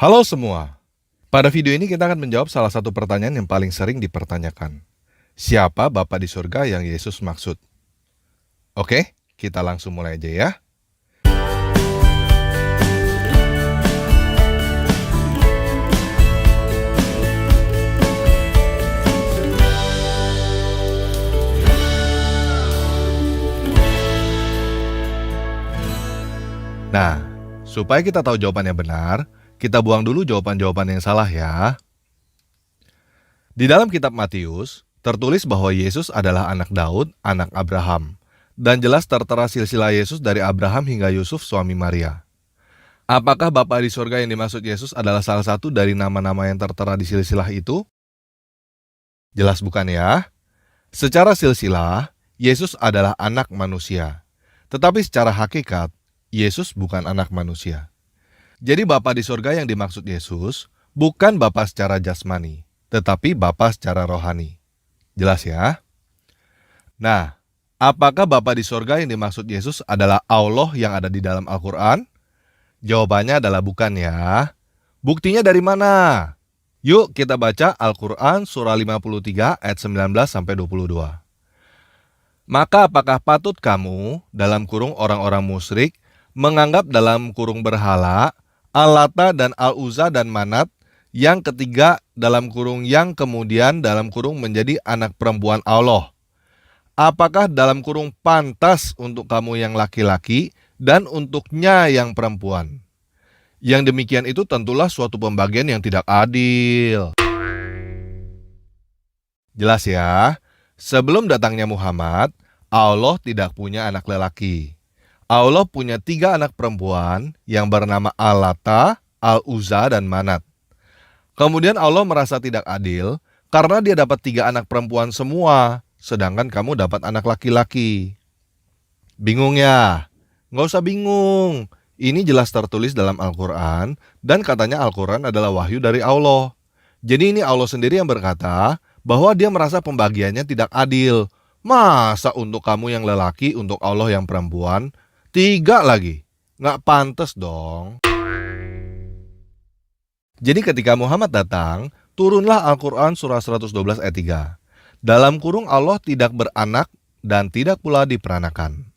Halo semua. Pada video ini kita akan menjawab salah satu pertanyaan yang paling sering dipertanyakan. Siapa Bapa di surga yang Yesus maksud? Oke, kita langsung mulai aja ya. Nah, supaya kita tahu jawaban yang benar, kita buang dulu jawaban-jawaban yang salah ya. Di dalam kitab Matius, tertulis bahwa Yesus adalah anak Daud, anak Abraham. Dan jelas tertera silsilah Yesus dari Abraham hingga Yusuf suami Maria. Apakah Bapa di surga yang dimaksud Yesus adalah salah satu dari nama-nama yang tertera di silsilah itu? Jelas bukan ya? Secara silsilah, Yesus adalah anak manusia. Tetapi secara hakikat, Yesus bukan anak manusia. Jadi Bapa di surga yang dimaksud Yesus bukan Bapa secara jasmani, tetapi Bapa secara rohani. Jelas ya? Nah, apakah Bapa di surga yang dimaksud Yesus adalah Allah yang ada di dalam Al-Quran? Jawabannya adalah bukan ya. Buktinya dari mana? Yuk kita baca Al-Quran surah 53 ayat 19-22. Maka apakah patut kamu, dalam kurung orang-orang musyrik, menganggap dalam kurung berhala, Al-Lata dan Al-Uzza dan Manat, yang ketiga dalam kurung yang kemudian dalam kurung menjadi anak perempuan Allah. Apakah dalam kurung pantas untuk kamu yang laki-laki dan untuknya yang perempuan? Yang demikian itu tentulah suatu pembagian yang tidak adil. Jelas ya, sebelum datangnya Muhammad, Allah tidak punya anak lelaki. Allah punya 3 anak perempuan yang bernama Al-Lata, Al-Uzza, dan Manat. Kemudian Allah merasa tidak adil karena dia dapat 3 anak perempuan semua, sedangkan kamu dapat anak laki-laki. Bingung ya? Nggak usah bingung. Ini jelas tertulis dalam Al-Quran dan katanya Al-Quran adalah wahyu dari Allah. Jadi ini Allah sendiri yang berkata bahwa dia merasa pembagiannya tidak adil. Masa untuk kamu yang lelaki, untuk Allah yang perempuan? 3 lagi, nggak pantas dong. Jadi ketika Muhammad datang, turunlah Al-Quran surah 112 ayat 3. Dalam kurung Allah tidak beranak dan tidak pula diperanakan.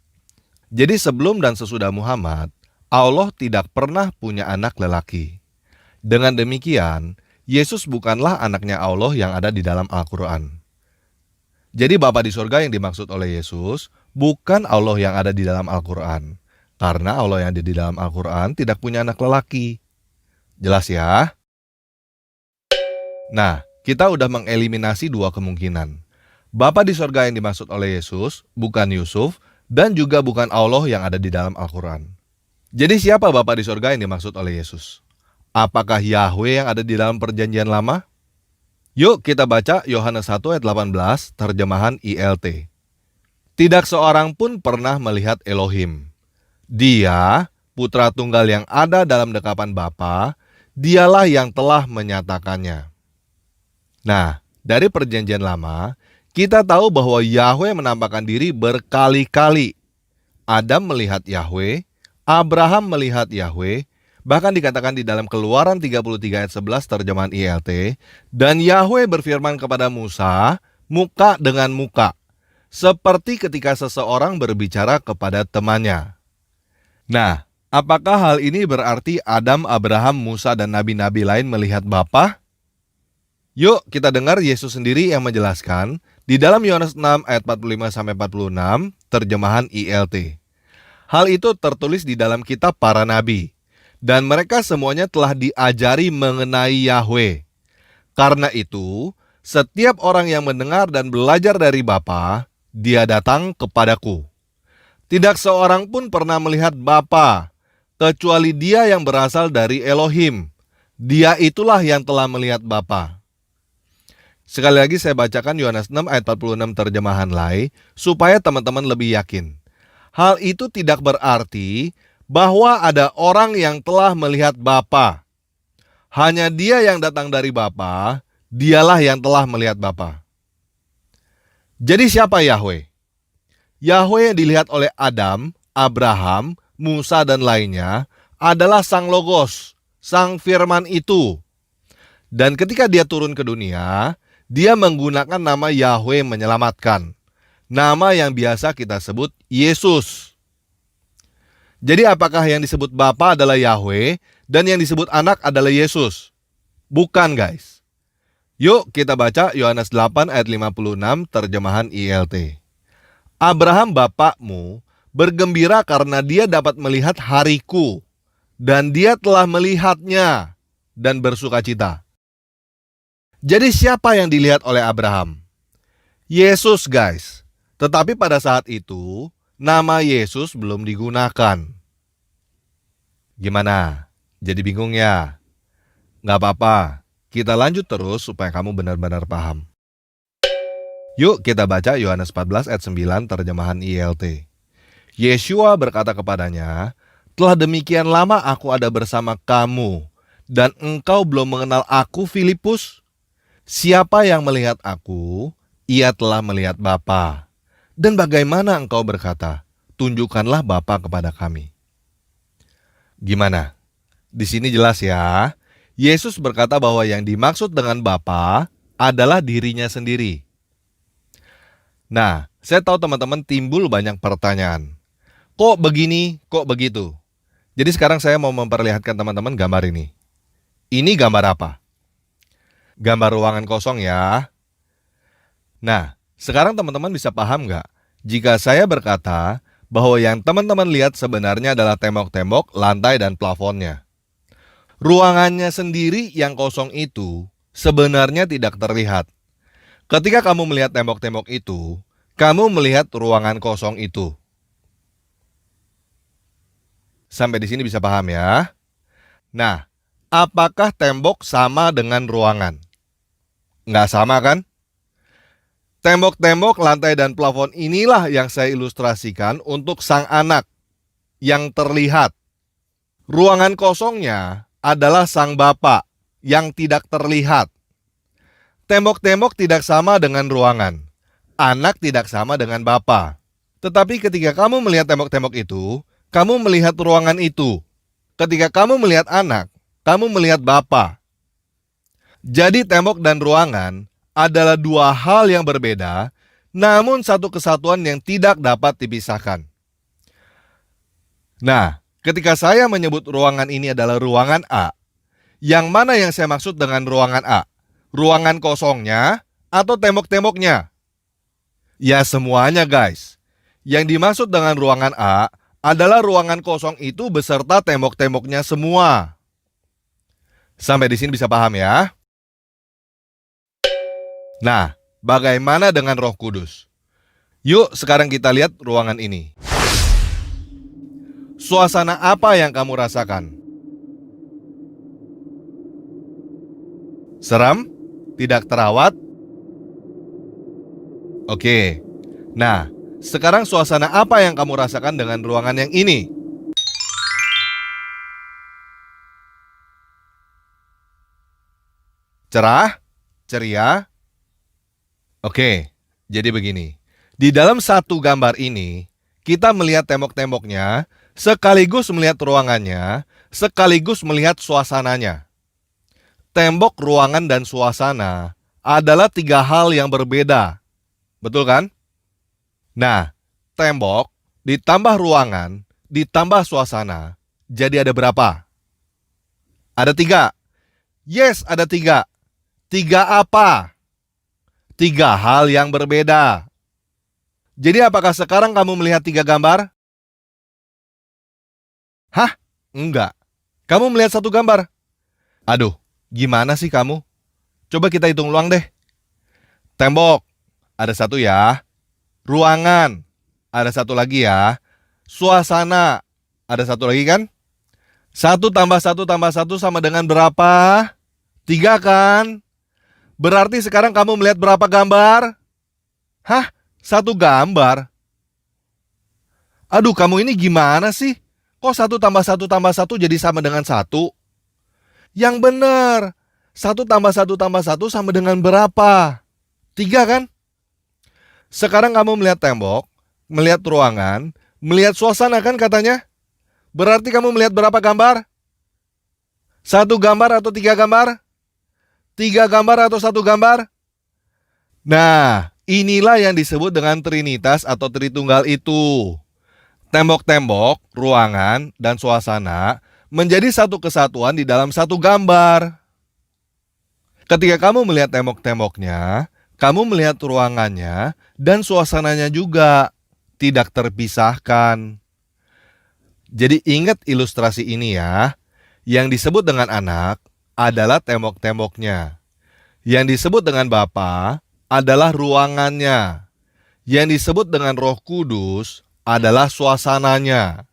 Jadi sebelum dan sesudah Muhammad, Allah tidak pernah punya anak lelaki. Dengan demikian, Yesus bukanlah anaknya Allah yang ada di dalam Al-Quran. Jadi Bapa di surga yang dimaksud oleh Yesus bukan Allah yang ada di dalam Al-Quran. Karena Allah yang ada di dalam Al-Quran tidak punya anak lelaki. Jelas ya? Nah, kita udah mengeliminasi 2 kemungkinan. Bapa di surga yang dimaksud oleh Yesus bukan Yusuf dan juga bukan Allah yang ada di dalam Al-Quran. Jadi siapa Bapa di surga yang dimaksud oleh Yesus? Apakah Yahweh yang ada di dalam perjanjian lama? Yuk kita baca Yohanes 1 ayat 18 terjemahan ILT. Tidak seorang pun pernah melihat Elohim. Dia, putra tunggal yang ada dalam dekapan Bapa, dialah yang telah menyatakannya. Nah, dari perjanjian lama, kita tahu bahwa Yahweh menampakkan diri berkali-kali. Adam melihat Yahweh, Abraham melihat Yahweh, bahkan dikatakan di dalam Keluaran 33 ayat 11 terjemahan ILT, dan Yahweh berfirman kepada Musa, muka dengan muka, seperti ketika seseorang berbicara kepada temannya. Nah, apakah hal ini berarti Adam, Abraham, Musa, dan nabi-nabi lain melihat Bapa? Yuk kita dengar Yesus sendiri yang menjelaskan di dalam Yohanes 6 ayat 45-46 terjemahan ILT. Hal itu tertulis di dalam kitab para nabi. Dan mereka semuanya telah diajari mengenai Yahweh. Karena itu, setiap orang yang mendengar dan belajar dari Bapa, dia datang kepadaku. Tidak seorang pun pernah melihat Bapa, kecuali dia yang berasal dari Elohim. Dia itulah yang telah melihat Bapa. Sekali lagi saya bacakan Yohanes 6 ayat 46 terjemahan Lai, supaya teman-teman lebih yakin. Hal itu tidak berarti bahwa ada orang yang telah melihat Bapa. Hanya dia yang datang dari Bapa, dialah yang telah melihat Bapa. Jadi siapa Yahweh? Yahweh yang dilihat oleh Adam, Abraham, Musa dan lainnya adalah Sang Logos, Sang Firman itu. Dan ketika dia turun ke dunia, dia menggunakan nama Yahweh menyelamatkan. Nama yang biasa kita sebut Yesus. Jadi apakah yang disebut Bapa adalah Yahweh dan yang disebut anak adalah Yesus? Bukan, guys. Yuk kita baca Yohanes 8 ayat 56 terjemahan ILT. Abraham bapakmu bergembira karena dia dapat melihat hariku, dan dia telah melihatnya dan bersukacita. Jadi siapa yang dilihat oleh Abraham? Yesus, guys. Tetapi pada saat itu, nama Yesus belum digunakan. Gimana? Jadi bingung ya? Nggak apa-apa. Kita lanjut terus supaya kamu benar-benar paham. Yuk kita baca Yohanes 14 ayat 9 terjemahan ILT. Yeshua berkata kepadanya, "Telah demikian lama aku ada bersama kamu, dan engkau belum mengenal aku, Filipus? Siapa yang melihat aku, ia telah melihat Bapa. Dan bagaimana engkau berkata, tunjukkanlah Bapa kepada kami?" Gimana? Di sini jelas ya. Yesus berkata bahwa yang dimaksud dengan Bapa adalah dirinya sendiri. Nah, saya tahu teman-teman timbul banyak pertanyaan. Kok begini, kok begitu? Jadi sekarang saya mau memperlihatkan teman-teman gambar ini. Ini gambar apa? Gambar ruangan kosong ya. Nah, sekarang teman-teman bisa paham nggak jika saya berkata bahwa yang teman-teman lihat sebenarnya adalah tembok-tembok, lantai, dan plafonnya. Ruangannya sendiri yang kosong itu sebenarnya tidak terlihat. Ketika kamu melihat tembok-tembok itu, kamu melihat ruangan kosong itu. Sampai di sini bisa paham ya? Nah, apakah tembok sama dengan ruangan? Nggak sama kan? Tembok-tembok, lantai, dan plafon inilah yang saya ilustrasikan untuk sang anak yang terlihat. Ruangan kosongnya adalah sang Bapa yang tidak terlihat. Tembok-tembok tidak sama dengan ruangan. Anak tidak sama dengan Bapa. Tetapi ketika kamu melihat tembok-tembok itu, kamu melihat ruangan itu. Ketika kamu melihat anak, kamu melihat Bapa. Jadi tembok dan ruangan adalah dua hal yang berbeda, namun satu kesatuan yang tidak dapat dipisahkan. Nah, ketika saya menyebut ruangan ini adalah ruangan A, yang mana yang saya maksud dengan ruangan A? Ruangan kosongnya atau tembok-temboknya? Ya semuanya, guys. Yang dimaksud dengan ruangan A adalah ruangan kosong itu beserta tembok-temboknya semua. Sampai di sini bisa paham ya? Nah, bagaimana dengan Roh Kudus? Yuk sekarang kita lihat ruangan ini. Suasana apa yang kamu rasakan? Seram? Tidak terawat? Oke. Nah, sekarang suasana apa yang kamu rasakan dengan ruangan yang ini? Cerah? Ceria? Oke, jadi begini. Di dalam satu gambar ini, kita melihat tembok-temboknya, sekaligus melihat ruangannya, sekaligus melihat suasananya. Tembok, ruangan, dan suasana adalah tiga hal yang berbeda. Betul kan? Nah, tembok ditambah ruangan ditambah suasana, jadi ada berapa? Ada tiga. Yes, ada tiga. Tiga apa? Tiga hal yang berbeda. Jadi apakah sekarang kamu melihat tiga gambar? Hah? Enggak. Kamu melihat satu gambar. Aduh, gimana sih kamu? Coba kita hitung ulang deh. Tembok, ada satu ya. Ruangan, ada satu lagi ya. Suasana, ada satu lagi kan? 1 tambah 1 tambah 1 sama dengan berapa? 3 kan? Berarti sekarang kamu melihat berapa gambar? Hah? Satu gambar? Aduh, kamu ini gimana sih? Kok 1 tambah 1 tambah 1 jadi sama dengan 1? Yang benar, 1 tambah 1 tambah 1 sama dengan berapa? 3 kan? Sekarang kamu melihat tembok, melihat ruangan, melihat suasana kan katanya? Berarti kamu melihat berapa gambar? Satu gambar atau tiga gambar? Tiga gambar atau satu gambar? Nah, inilah yang disebut dengan Trinitas atau Tritunggal itu. Tembok-tembok, ruangan, dan suasana menjadi satu kesatuan di dalam satu gambar. Ketika kamu melihat tembok-temboknya, kamu melihat ruangannya dan suasananya juga tidak terpisahkan. Jadi ingat ilustrasi ini ya. Yang disebut dengan anak adalah tembok-temboknya. Yang disebut dengan Bapa adalah ruangannya. Yang disebut dengan Roh Kudus adalah suasananya.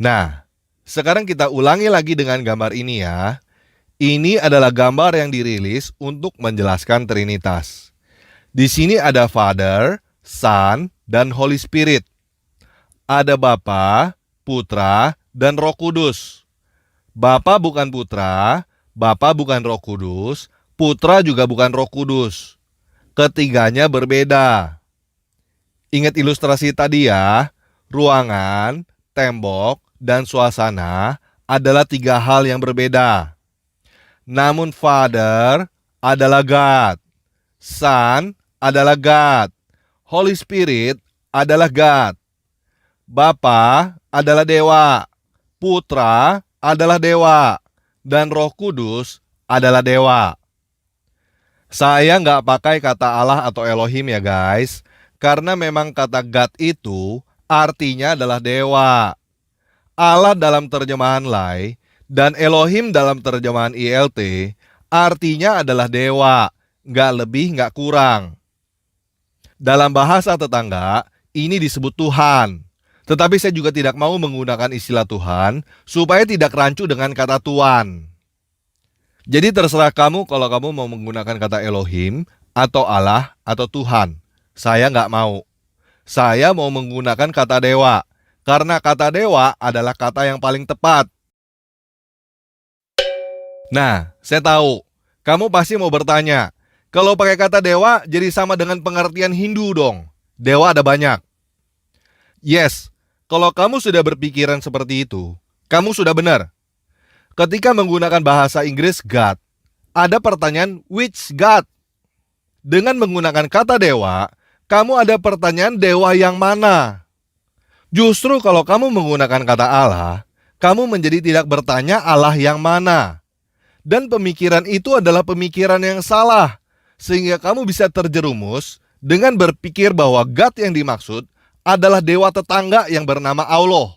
Nah, sekarang kita ulangi lagi dengan gambar ini ya. Ini adalah gambar yang dirilis untuk menjelaskan Trinitas. Di sini ada Father, Son, dan Holy Spirit. Ada Bapa, Putra, dan Roh Kudus. Bapa bukan Putra, Bapa bukan Roh Kudus, Putra juga bukan Roh Kudus. Ketiganya berbeda. Ingat ilustrasi tadi ya, ruangan, tembok, dan suasana adalah tiga hal yang berbeda. Namun Father adalah God, Son adalah God, Holy Spirit adalah God. Bapa adalah dewa, Putra adalah dewa, dan Roh Kudus adalah dewa. Saya nggak pakai kata Allah atau Elohim ya guys, karena memang kata God itu artinya adalah dewa. Allah dalam terjemahan Lai dan Elohim dalam terjemahan ILT artinya adalah dewa, nggak lebih nggak kurang. Dalam bahasa tetangga, ini disebut Tuhan. Tetapi saya juga tidak mau menggunakan istilah Tuhan supaya tidak rancu dengan kata Tuan. Jadi terserah kamu kalau kamu mau menggunakan kata Elohim atau Allah atau Tuhan. Saya nggak mau. Saya mau menggunakan kata dewa. Karena kata dewa adalah kata yang paling tepat. Nah, saya tahu. Kamu pasti mau bertanya, kalau pakai kata dewa jadi sama dengan pengertian Hindu dong. Dewa ada banyak. Yes, kalau kamu sudah berpikiran seperti itu, kamu sudah benar. Ketika menggunakan bahasa Inggris God, ada pertanyaan which God? Dengan menggunakan kata dewa, kamu ada pertanyaan dewa yang mana? Justru kalau kamu menggunakan kata Allah, kamu menjadi tidak bertanya Allah yang mana. Dan pemikiran itu adalah pemikiran yang salah, sehingga kamu bisa terjerumus dengan berpikir bahwa God yang dimaksud adalah dewa tetangga yang bernama Allah.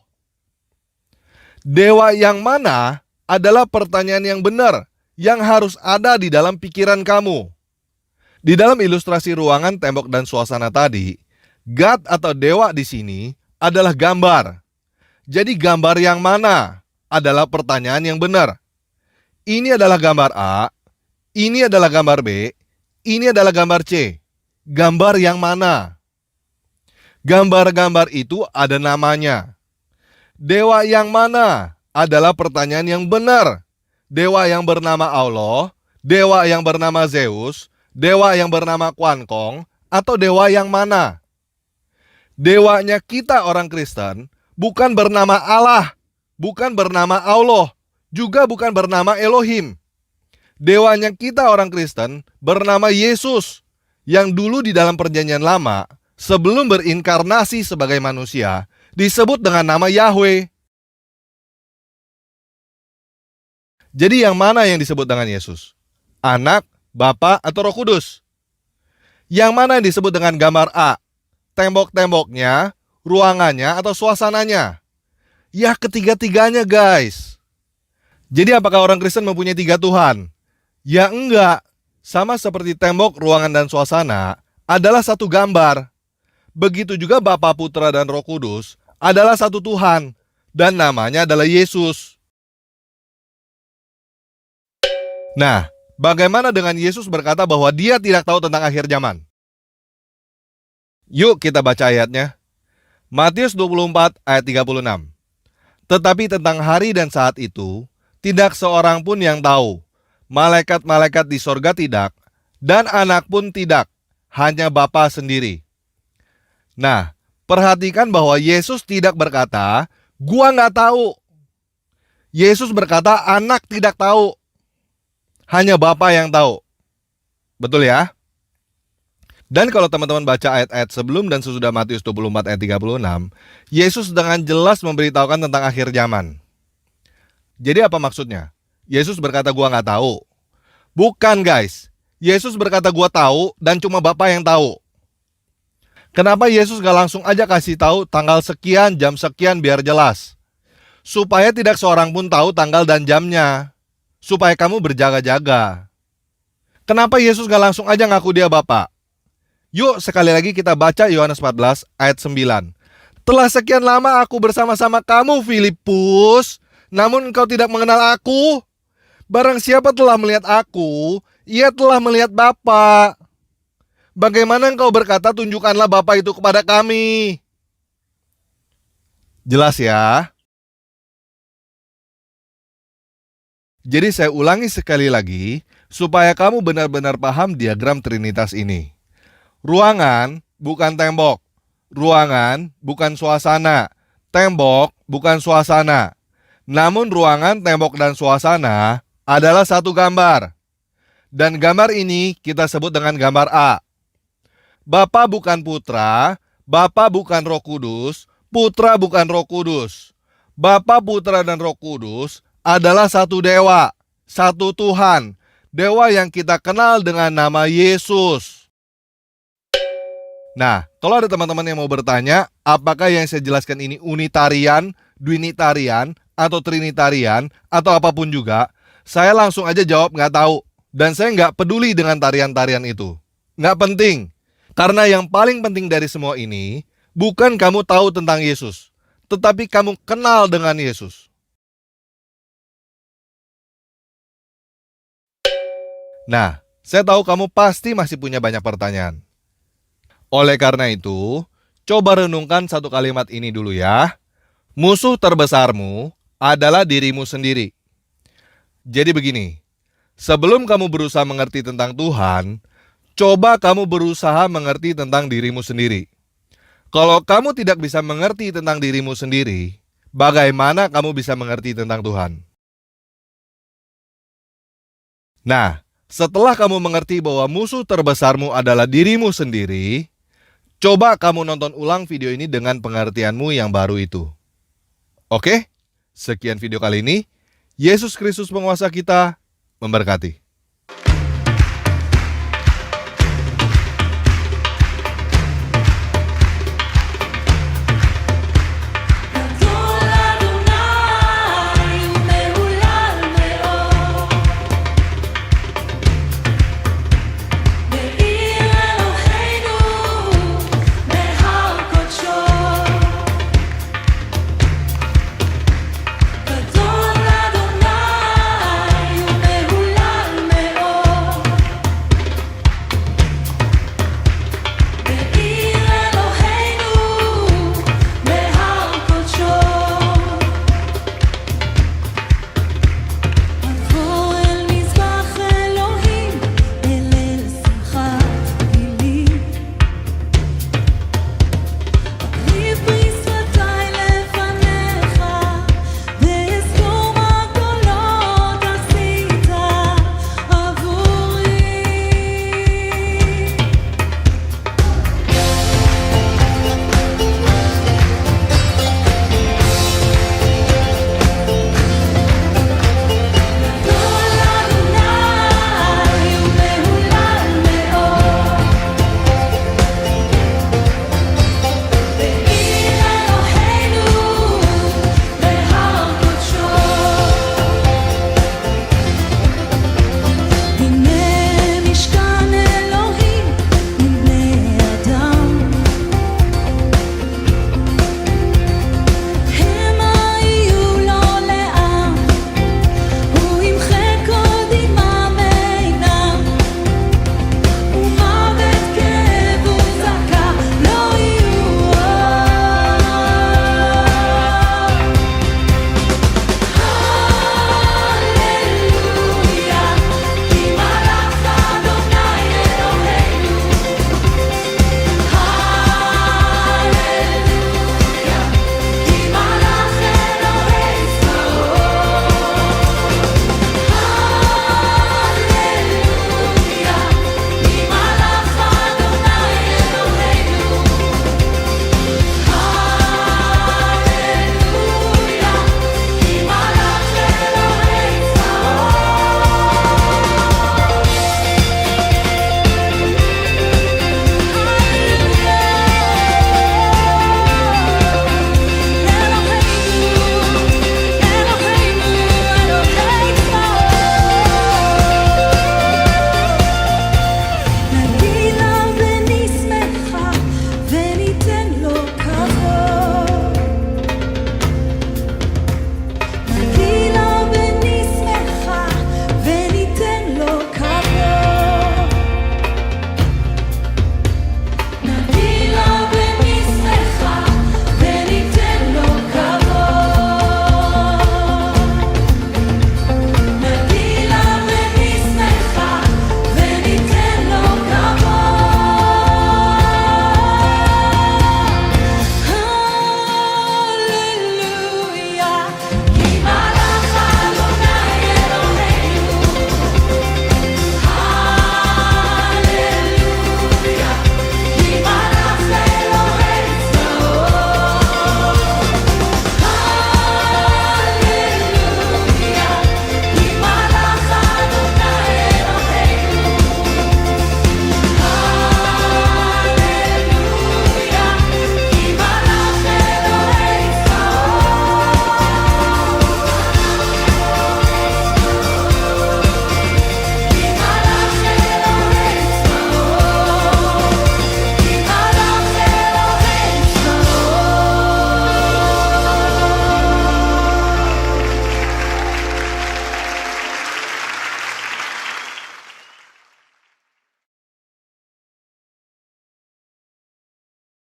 Dewa yang mana adalah pertanyaan yang benar, yang harus ada di dalam pikiran kamu. Di dalam ilustrasi ruangan, tembok, dan suasana tadi, God atau dewa di sini adalah gambar. Jadi gambar yang mana adalah pertanyaan yang benar. Ini adalah gambar A, ini adalah gambar B, ini adalah gambar C. Gambar yang mana? Gambar-gambar itu ada namanya. Dewa yang mana adalah pertanyaan yang benar. Dewa yang bernama Allah, dewa yang bernama Zeus, dewa yang bernama Quan Kong, atau dewa yang mana? Dewanya kita orang Kristen bukan bernama Allah, bukan bernama Allah, juga bukan bernama Elohim. Dewanya kita orang Kristen bernama Yesus, yang dulu di dalam perjanjian lama, sebelum berinkarnasi sebagai manusia, disebut dengan nama Yahweh. Jadi yang mana yang disebut dengan Yesus? Anak, Bapa, atau Roh Kudus? Yang mana yang disebut dengan gambar A? Tembok-temboknya, ruangannya, atau suasananya? Ya ketiga-tiganya guys. Jadi apakah orang Kristen mempunyai tiga Tuhan? Ya enggak. Sama seperti tembok, ruangan, dan suasana adalah satu gambar. Begitu juga Bapa, Putra, dan Roh Kudus adalah satu Tuhan. Dan namanya adalah Yesus. Nah, bagaimana dengan Yesus berkata bahwa dia tidak tahu tentang akhir zaman? Yuk kita baca ayatnya. Matius 24 ayat 36. Tetapi tentang hari dan saat itu, tidak seorang pun yang tahu. Malaikat-malaikat di sorga tidak, dan anak pun tidak, hanya Bapa sendiri. Nah, Perhatikan bahwa Yesus tidak berkata, "Gua nggak tahu." Yesus berkata, "Anak tidak tahu. Hanya Bapa yang tahu." Betul ya? Dan kalau teman-teman baca ayat-ayat sebelum dan sesudah Matius 24 ayat 36, Yesus dengan jelas memberitahukan tentang akhir zaman. Jadi apa maksudnya? Yesus berkata gua nggak tahu. Bukan guys. Yesus berkata gua tahu dan cuma Bapa yang tahu. Kenapa Yesus gak langsung aja kasih tahu tanggal sekian, jam sekian biar jelas? Supaya tidak seorang pun tahu tanggal dan jamnya. Supaya kamu berjaga-jaga. Kenapa Yesus gak langsung aja ngaku dia Bapa? Yuk sekali lagi kita baca Yohanes 14 ayat 9. Telah sekian lama aku bersama-sama kamu Filipus, namun engkau tidak mengenal aku. Barang siapa telah melihat aku, ia telah melihat Bapa. Bagaimana engkau berkata tunjukkanlah Bapa itu kepada kami? Jelas ya? Jadi saya ulangi sekali lagi, supaya kamu benar-benar paham diagram Trinitas ini. Ruangan bukan tembok. Ruangan bukan suasana. Tembok bukan suasana. Namun ruangan, tembok, dan suasana adalah satu gambar. Dan gambar ini kita sebut dengan gambar A. Bapa bukan Putra, Bapa bukan Roh Kudus, Putra bukan Roh Kudus. Bapa, Putra, dan Roh Kudus adalah satu dewa, satu Tuhan. Dewa yang kita kenal dengan nama Yesus. Nah, kalau ada teman-teman yang mau bertanya, apakah yang saya jelaskan ini unitarian, duinitarian, atau trinitarian, atau apapun juga, saya langsung aja jawab nggak tahu. Dan saya nggak peduli dengan tarian-tarian itu. Nggak penting. Karena yang paling penting dari semua ini, bukan kamu tahu tentang Yesus, tetapi kamu kenal dengan Yesus. Nah, saya tahu kamu pasti masih punya banyak pertanyaan. Oleh karena itu, coba renungkan satu kalimat ini dulu ya. Musuh terbesarmu adalah dirimu sendiri. Jadi begini, sebelum kamu berusaha mengerti tentang Tuhan, coba kamu berusaha mengerti tentang dirimu sendiri. Kalau kamu tidak bisa mengerti tentang dirimu sendiri, bagaimana kamu bisa mengerti tentang Tuhan? Nah, setelah kamu mengerti bahwa musuh terbesarmu adalah dirimu sendiri, coba kamu nonton ulang video ini dengan pengertianmu yang baru itu. Oke? Sekian video kali ini. Yesus Kristus penguasa kita memberkati.